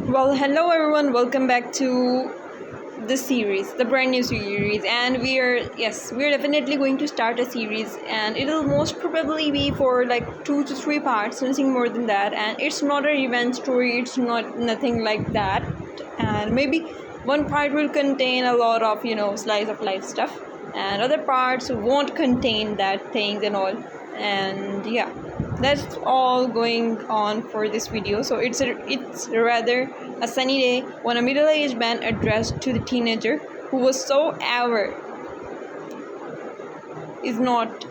Well, hello everyone, welcome back to the series, the brand new series. And we're definitely going to start a series, and it'll most probably be for like 2 to 3 parts, nothing more than that. And it's not a revenge story, it's not nothing like that. And maybe one part will contain a lot of, slice of life stuff, and other parts won't contain that things and all. And yeah, that's all going on for this video. So it's rather a sunny day when a middle-aged man addressed to the teenager who not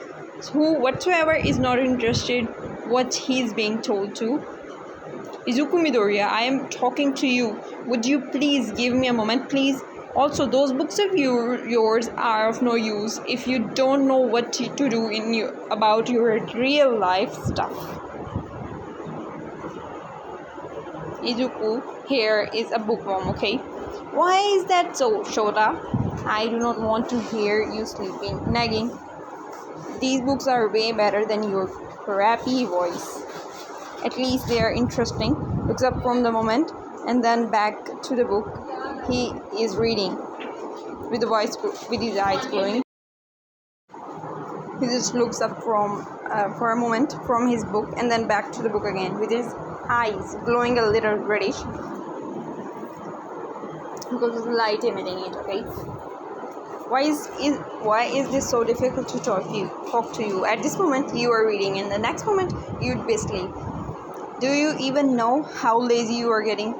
who whatsoever is not interested what he's being told to. Izuku Midoriya, I am talking to you. Would you please give me a moment, please? Also, those books of yours are of no use if you don't know what to do about your real life stuff. Izuku, here is a bookworm, okay? Why is that so, Shota? I do not want to hear you nagging. These books are way better than your crappy voice. At least they are interesting. Looks up from the moment and then back to the book he is reading with his eyes glowing. He just looks up for a moment from his book and then back to the book again with his eyes glowing a little reddish because of the light emitting it. Okay. Why is this so difficult to talk to you? At this moment you are reading, and the next moment you'd be asleep. Do you even know how lazy you are getting?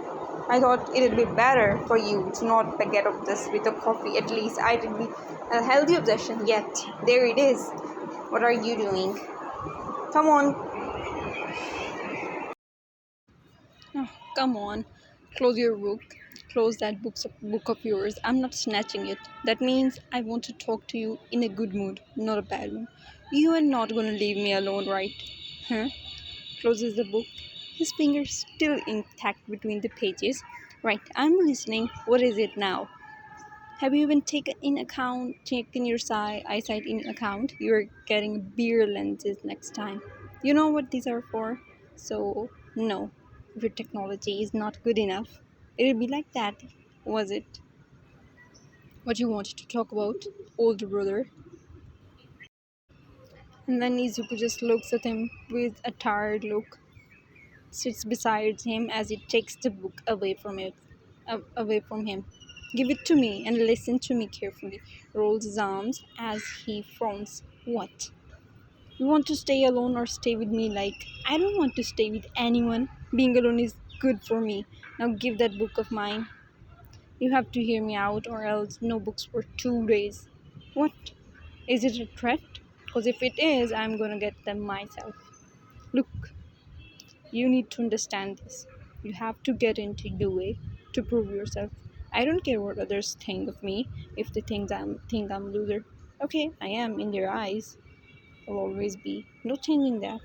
I thought it'd be better for you to not get up this with a coffee. At least it'd be a healthy obsession. Yet there it is. What are you doing? Come on. Oh, come on. Close your book. Close that book of yours. I'm not snatching it. That means I want to talk to you in a good mood, not a bad one. You are not gonna leave me alone, right? Huh? Closes the book, his fingers still intact between the pages. Right, I'm listening. What is it now? Have you even taken your eyesight in account? You're getting beer lenses next time. You know what these are for? So, no, if your technology is not good enough, it'll be like that, was it? What you wanted to talk about, older brother? And then Izuku just looks at him with a tired look, sits beside him as he takes the book away from him. Give it to me and listen to me carefully. Rolls his arms as he frowns. What? You want to stay alone or stay with me? Like, I don't want to stay with anyone. Being alone is good for me. Now give that book of mine. You have to hear me out or else no books for 2 days. What? Is it a threat? Because if it is, I'm gonna get them myself. Look, you need to understand this. You have to get into UA to prove yourself. I don't care what others think of me if they think I'm loser. Okay, I am in their eyes. I'll always be. No changing that.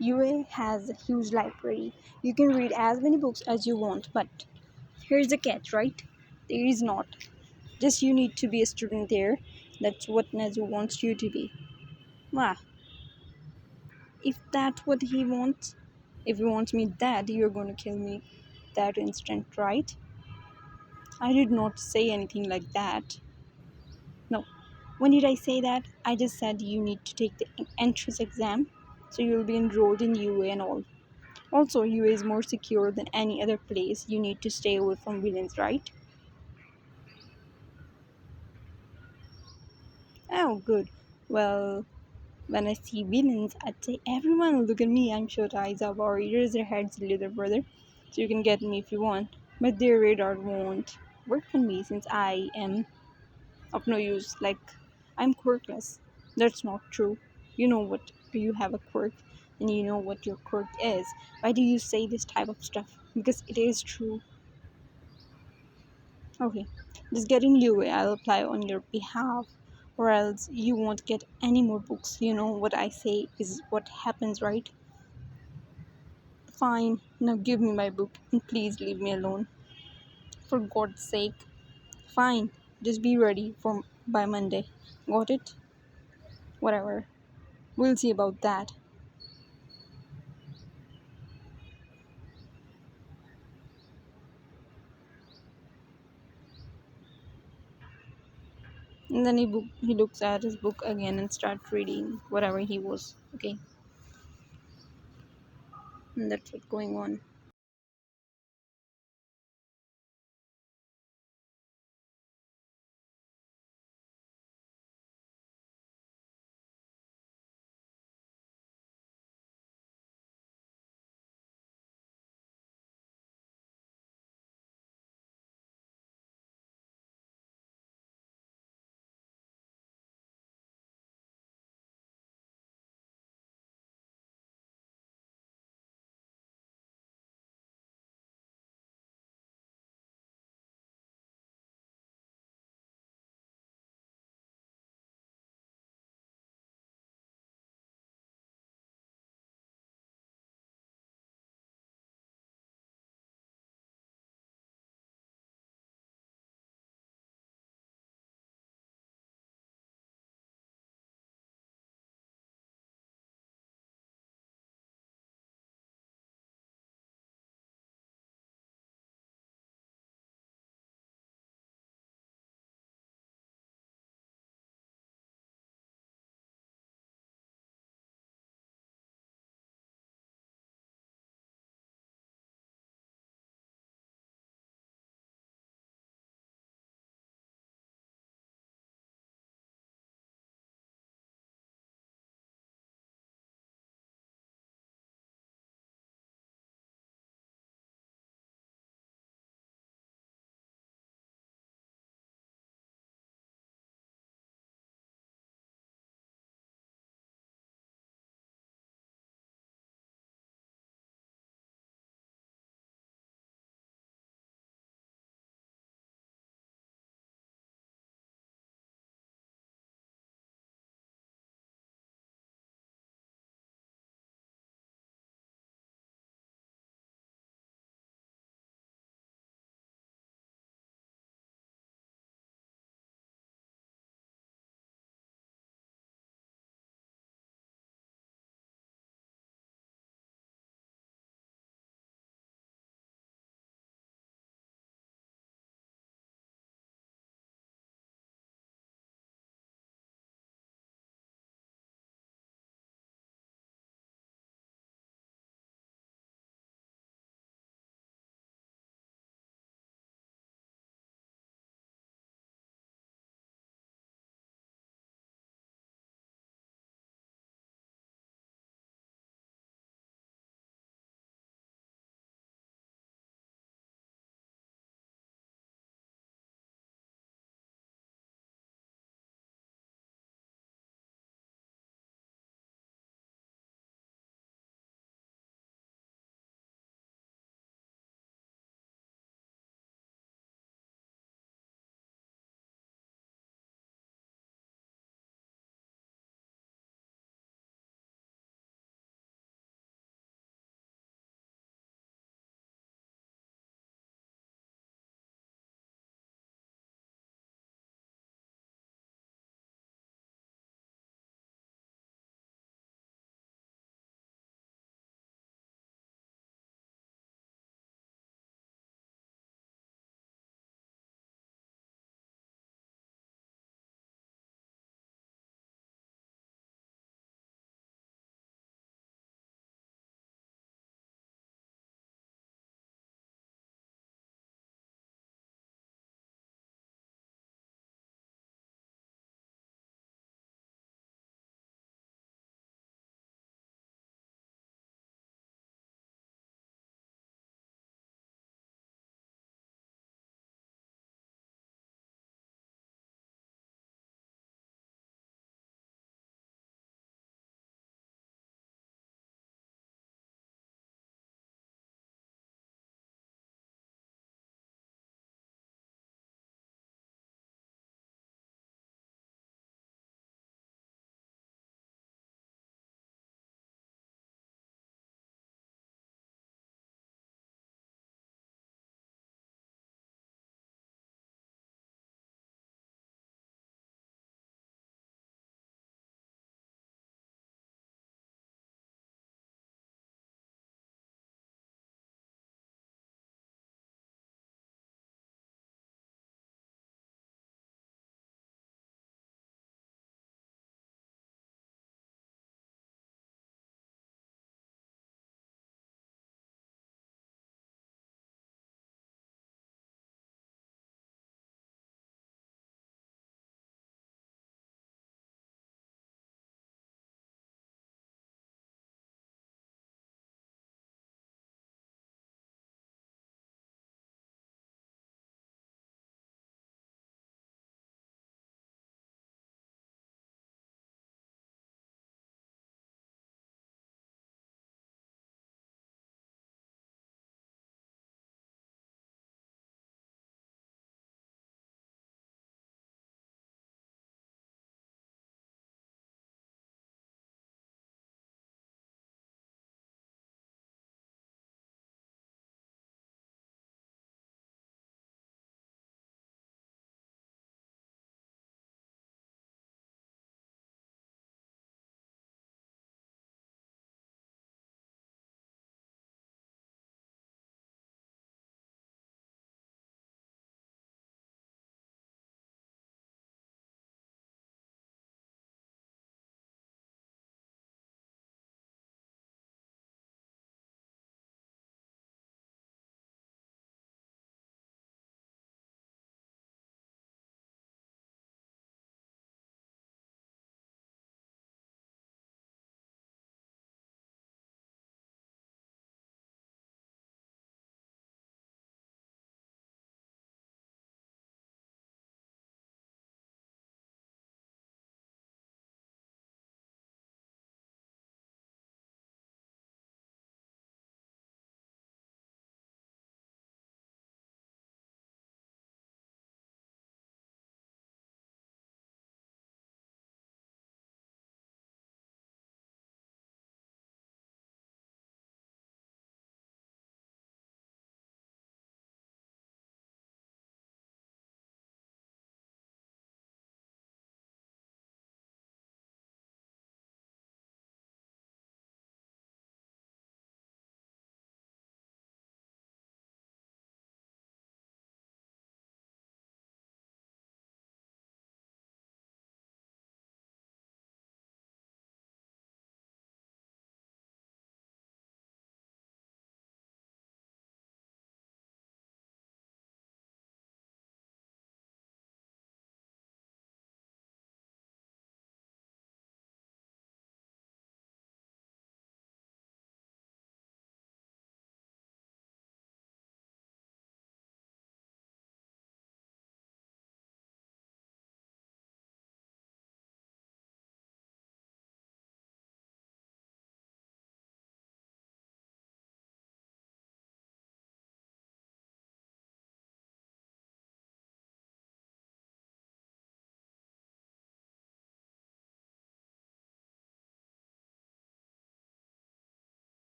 UA has a huge library. You can read as many books as you want, but here's the catch, right? There is not. Just you need to be a student there. That's what Nezu wants you to be. Wow. If that's what he wants, if he wants me dead, you're going to kill me that instant, right? I did not say anything like that. No. When did I say that? I just said you need to take the entrance exam, so you'll be enrolled in UA and all. Also, UA is more secure than any other place. You need to stay away from villains, right? Oh, good. Well, when I see villains, I'd say everyone will look at me. I'm sure the Aizawa raise their heads, little brother, so you can get me if you want. But their radar won't work on me since I am of no use. Like, I'm quirkless. That's not true. You know what you have a quirk, and you know what your quirk is. Why do you say this type of stuff? Because it is true. Okay, just get in UA. I'll apply on your behalf, or else you won't get any more books. You know what I say is what happens, right? Fine, now give me my book and please leave me alone. For God's sake. Fine, just be ready for by Monday. Got it? Whatever. We'll see about that. And then he looks at his book again and starts reading whatever he was. Okay, and that's what's going on.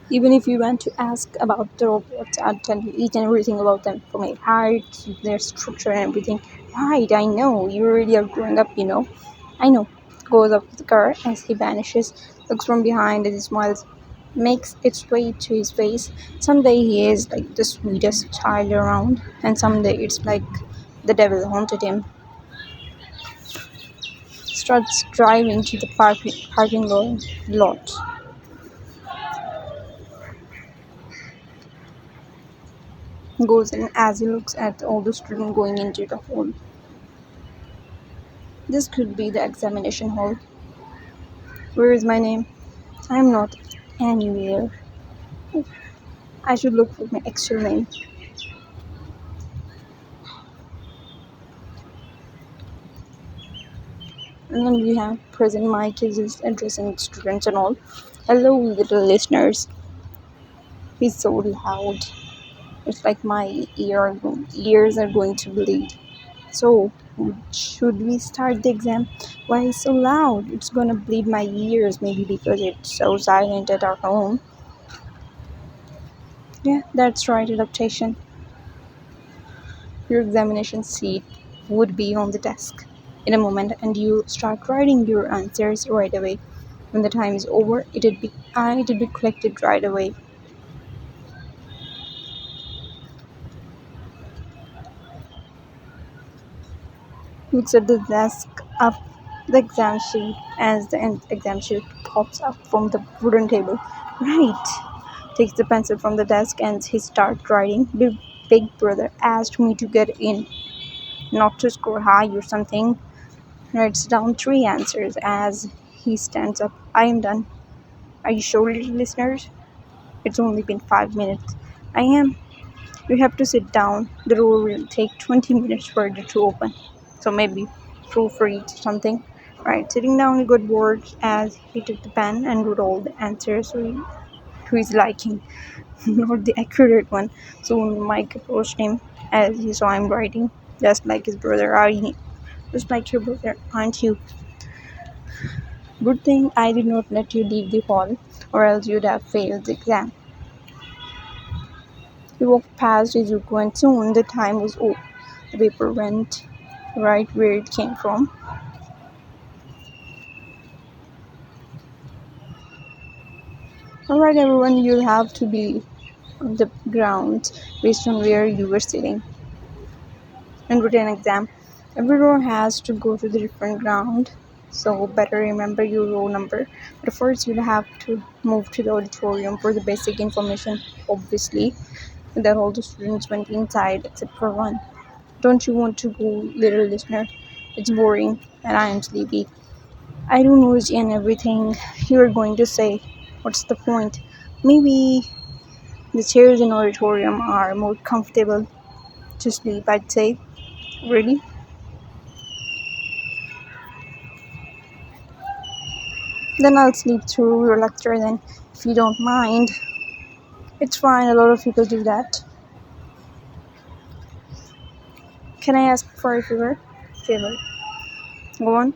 Even if you want to ask about the robots, I'll tell you each and everything about them, from their height, their structure, and everything. Right, I know. You really are growing up, you know. I know. Goes up to the car as he vanishes, looks from behind as he smiles, makes its way to his face. Someday he is like the sweetest child around, and someday it's like the devil haunted him. Starts driving to the parking lot. Goes in as he looks at all the students going into the hall. This could be the examination hall. Where is my name? I'm not anywhere. I should look for my actual name. And then we have President Mike is addressing students and all. Hello, little listeners. He's so loud. It's like my ears are going to bleed. So, should we start the exam? Why so loud? It's gonna bleed my ears, maybe because it's so silent at our home. Yeah, that's right, adaptation. Your examination seat would be on the desk in a moment, and you start writing your answers right away. When the time is over, it'd be collected right away. Looks at the desk, up the exam sheet as the exam sheet pops up from the wooden table. Right. Takes the pencil from the desk and he starts writing. Big brother asked me to get in, not to score high or something. Writes down three answers as he stands up. I am done. Are you sure, little listeners? It's only been 5 minutes. I am. You have to sit down. The door will take 20 minutes for it to open. So maybe proofread something. Right, sitting down, he got bored as he took the pen and wrote all the answers to his liking, not the accurate one. So when Mike approached him as he saw him writing, just like his brother, just like your brother, aren't you? Good thing I did not let you leave the hall, or else you'd have failed the exam. He walked past Izuku and soon the time was over. The paper went right where it came from. Alright everyone, you'll have to be on the ground based on where you were sitting and written exam. Every row has to go to the different ground, so better remember your row number. But first you'll have to move to the auditorium for the basic information, obviously. And then all the students went inside except for one. Don't you want to go, little listener? It's boring and I am sleepy. I don't know each and everything you're going to say. What's the point? Maybe the chairs in auditorium are more comfortable to sleep, I'd say. Really? Then I'll sleep through your lecture then, if you don't mind. It's fine, a lot of people do that. Can I ask for a favor? Favor. Go on.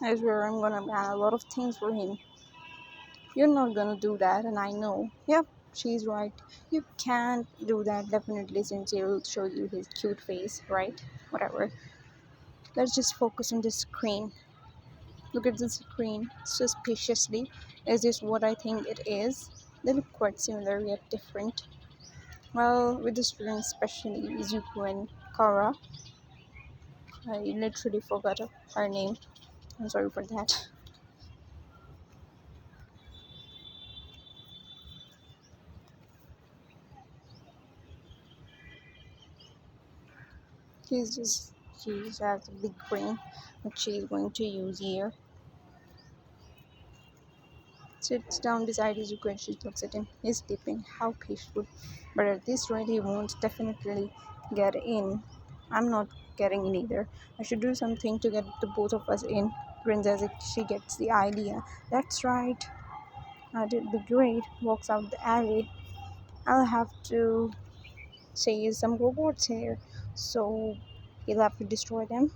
I swear I'm gonna ban a lot of things for him. You're not gonna do that, and I know. Yep, she's right. You can't do that definitely since he'll show you his cute face, right? Whatever. Let's just focus on the screen. Look at the screen suspiciously. Is this what I think it is? They look quite similar yet different. Well, with the students, especially Izuku and Kara, I literally forgot her name. I'm sorry for that. She just has a big brain, which she's going to use here. Sits down beside Izuku and she looks at him. He's sleeping. How peaceful. But at this rate, he won't definitely get in. I'm not getting in either. I should do something to get the both of us in. Grins as if she gets the idea. That's right. That'd be great. Walks out the alley. I'll have to say some robots here. So he'll have to destroy them.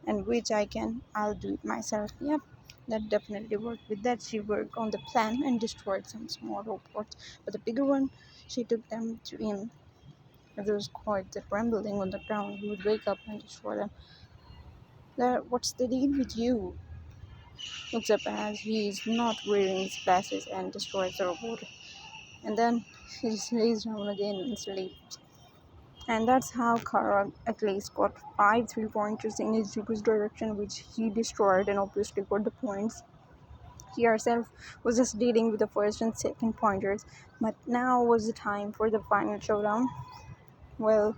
And which I'll do it myself. Yep, that definitely worked. With that, she worked on the plan and destroyed some small robots, but the bigger one, she took them to him. If there was quite the trembling on the ground, he would wake up and destroy them. There, what's the deal with you? Looks up as he is not wearing his glasses and destroys the robot, and then he just lays down again and sleeps. And that's how Kara at least got 5 3 pointers in Izuku's direction, which he destroyed and obviously got the points. She herself was just dealing with the first and second pointers, but now was the time for the final showdown. Well,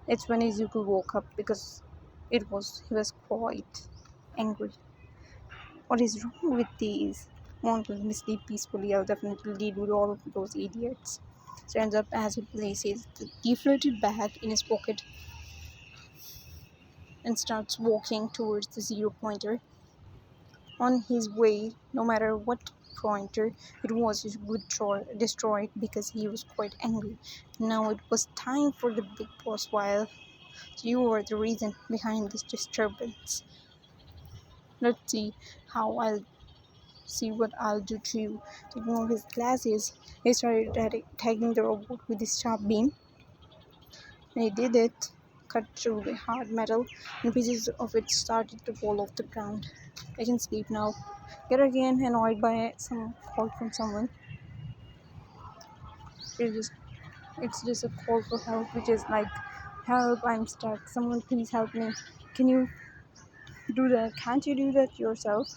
it's when Izuku woke up because he was quite angry. What is wrong with these? Won't let me sleep peacefully. I'll definitely deal with all of those idiots. Stands up as he places the deflated bag in his pocket and starts walking towards the 0 pointer. On his way, no matter what pointer it was, he would destroy it because he was quite angry. Now it was time for the big boss while you were the reason behind this disturbance. Let's see what I'll do to you. Taking off his glasses, he started tagging the robot with his sharp beam. And he did it, cut through the hard metal, and pieces of it started to fall off the ground. I can sleep now. Yet again, annoyed by some call from someone. It's just, it's just a call for help, which is like, help, I'm stuck. Someone please help me. Can you do that? Can't you do that yourself?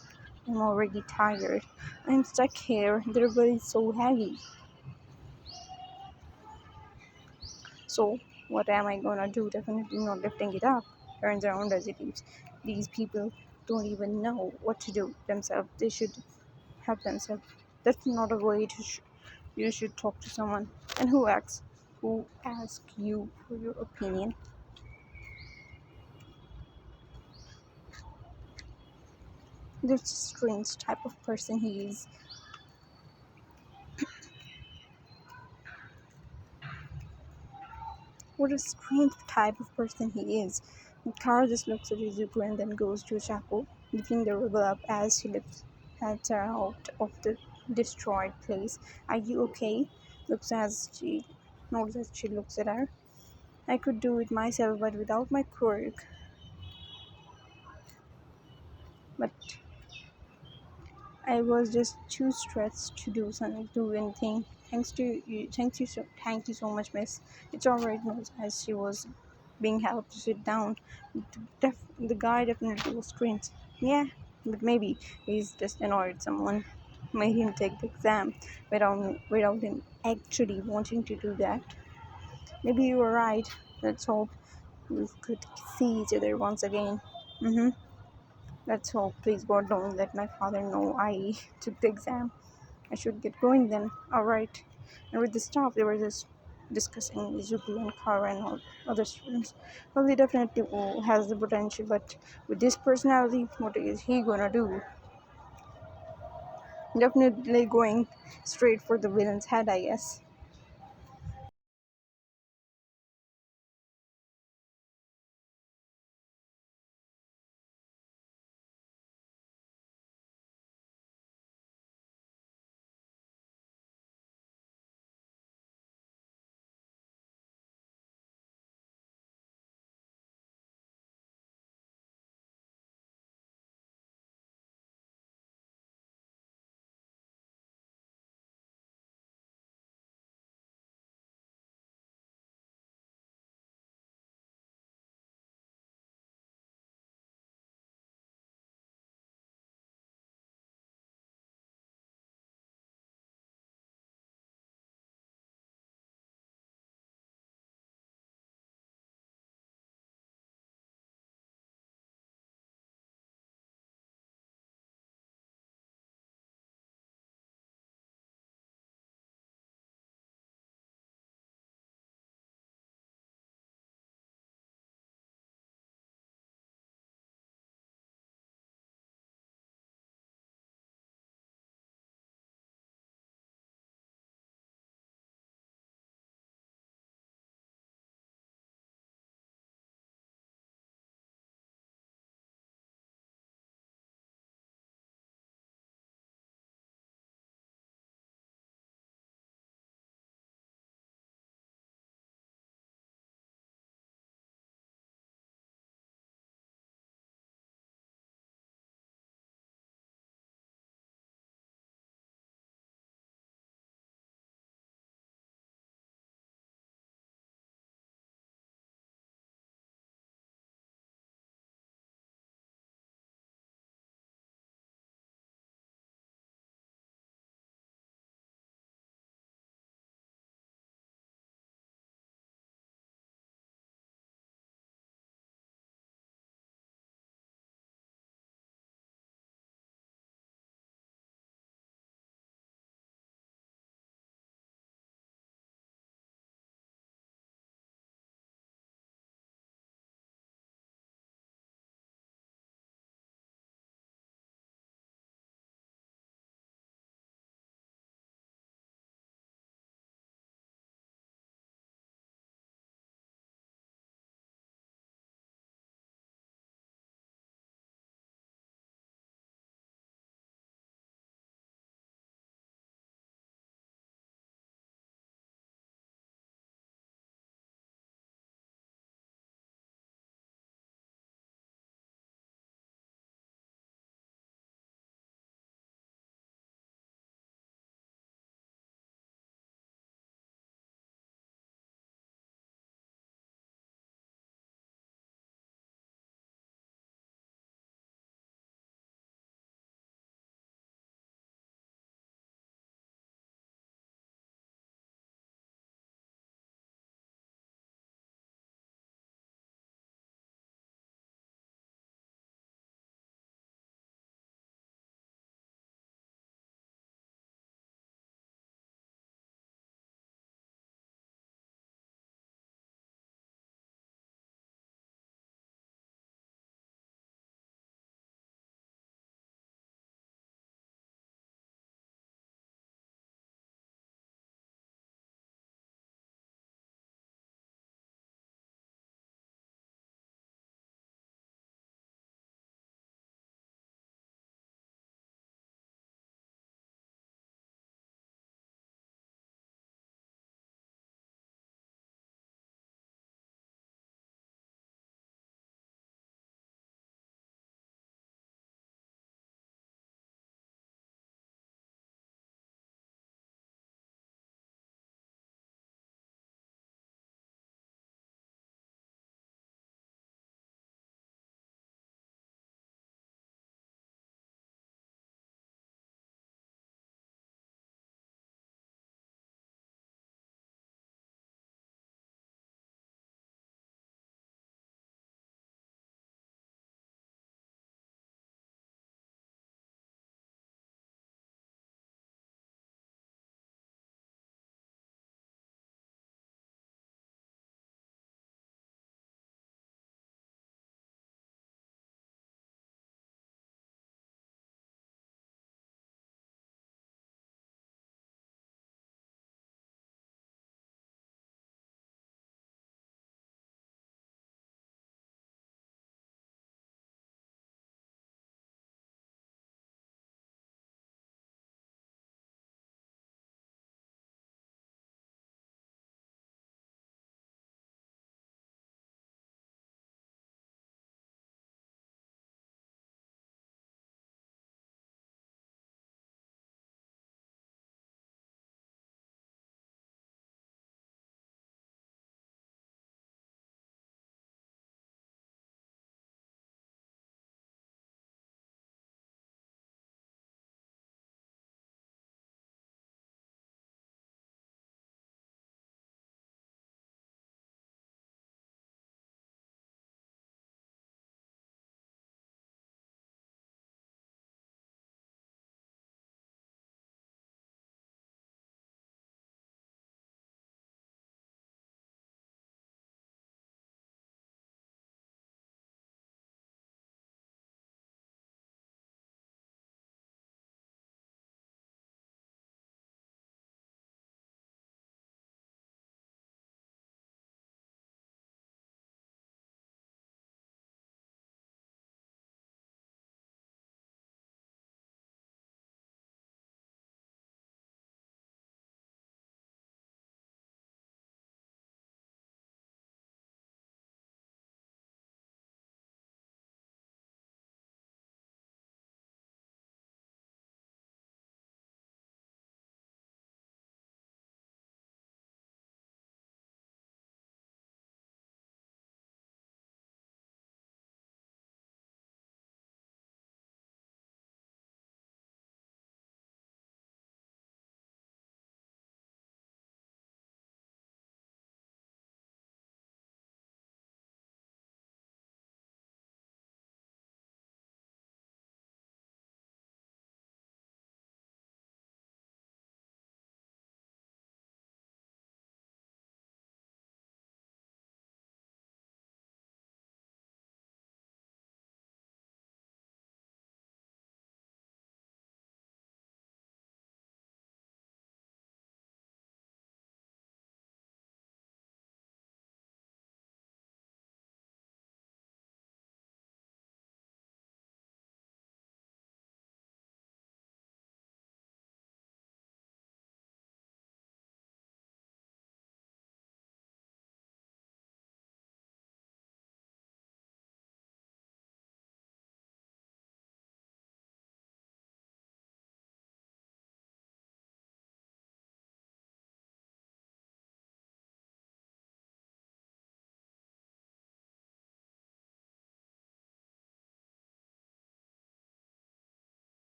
I'm already tired. I'm stuck here. The river is so heavy. So, what am I gonna do? Definitely not lifting it up. Turns around as it leaves. These people don't even know what to do themselves. They should help themselves. That's not a way to. You should talk to someone. And who asks? Who asks you for your opinion? There's a strange type of person he is. What a strange type of person he is. Kara just looks at Izuku and then goes to Shako, lifting the rebel up as she lifts heads her out of the destroyed place. Are you okay? Looks as she notices as she looks at her. I could do it myself, but without my quirk. But I was just too stressed to do anything. Thank you so much, Miss. It's alright, Miss. As she was being helped to sit down, the guy definitely was strange. Yeah, but maybe he's just annoyed someone made him take the exam without him actually wanting to do that. Maybe you were right. Let's hope we could see each other once again. Mm-hmm. Let's hope. Please God, don't let my father know I took the exam. I should get going then. Alright. And with the staff, they were just discussing Izuku and Kara and all other students. Well, he definitely has the potential, but with this personality, what is he gonna do? Definitely going straight for the villain's head, I guess.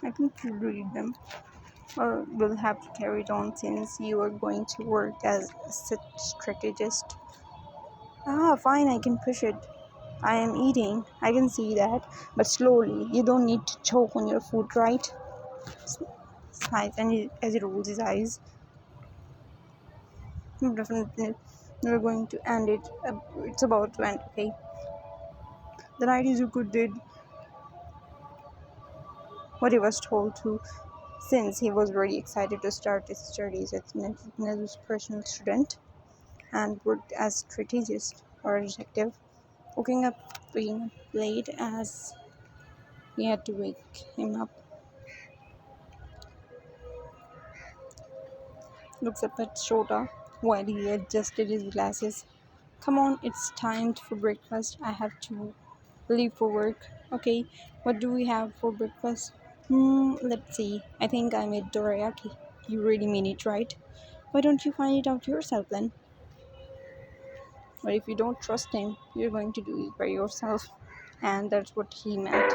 I can read them. Or we'll have to carry it on since you are going to work as a strategist. Ah, fine, I can push it. I am eating. I can see that. But slowly. You don't need to choke on your food, right? Sighs and as he rolls his eyes. Definitely. We're going to end it. It's about to end, okay? The night is you could did what he was told to, since he was very excited to start his studies as a personal student and worked as strategist or a detective, waking up late as he had to wake him up. Looks up at Shota while he adjusted his glasses. Come on, it's time for breakfast. I have to leave for work. Okay, what do we have for breakfast? Let's see. I think I made dorayaki. You really mean it, right? Why don't you find it out yourself then? But if you don't trust him, you're going to do it by yourself. And that's what he meant.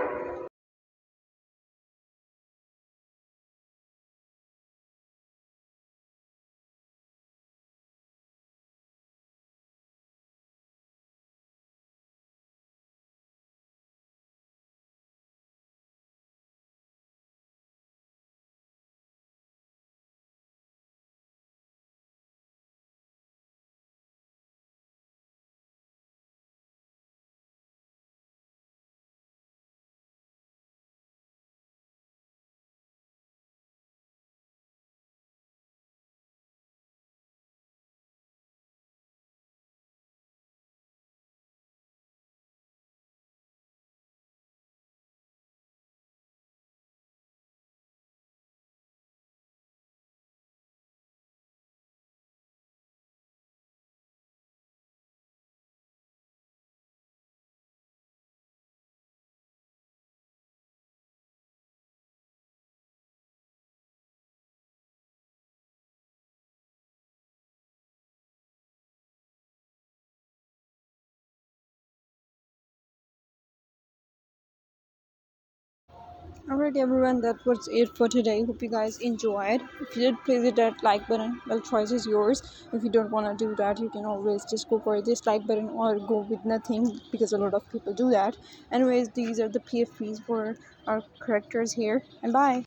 Alright, everyone, that was it for today. Hope you guys enjoyed. If you did, please hit that like button. Well, choice is yours. If you don't want to do that, you can always just go for this like button or go with nothing, because a lot of people do that. Anyways, these are the PFPs for our characters here, and bye.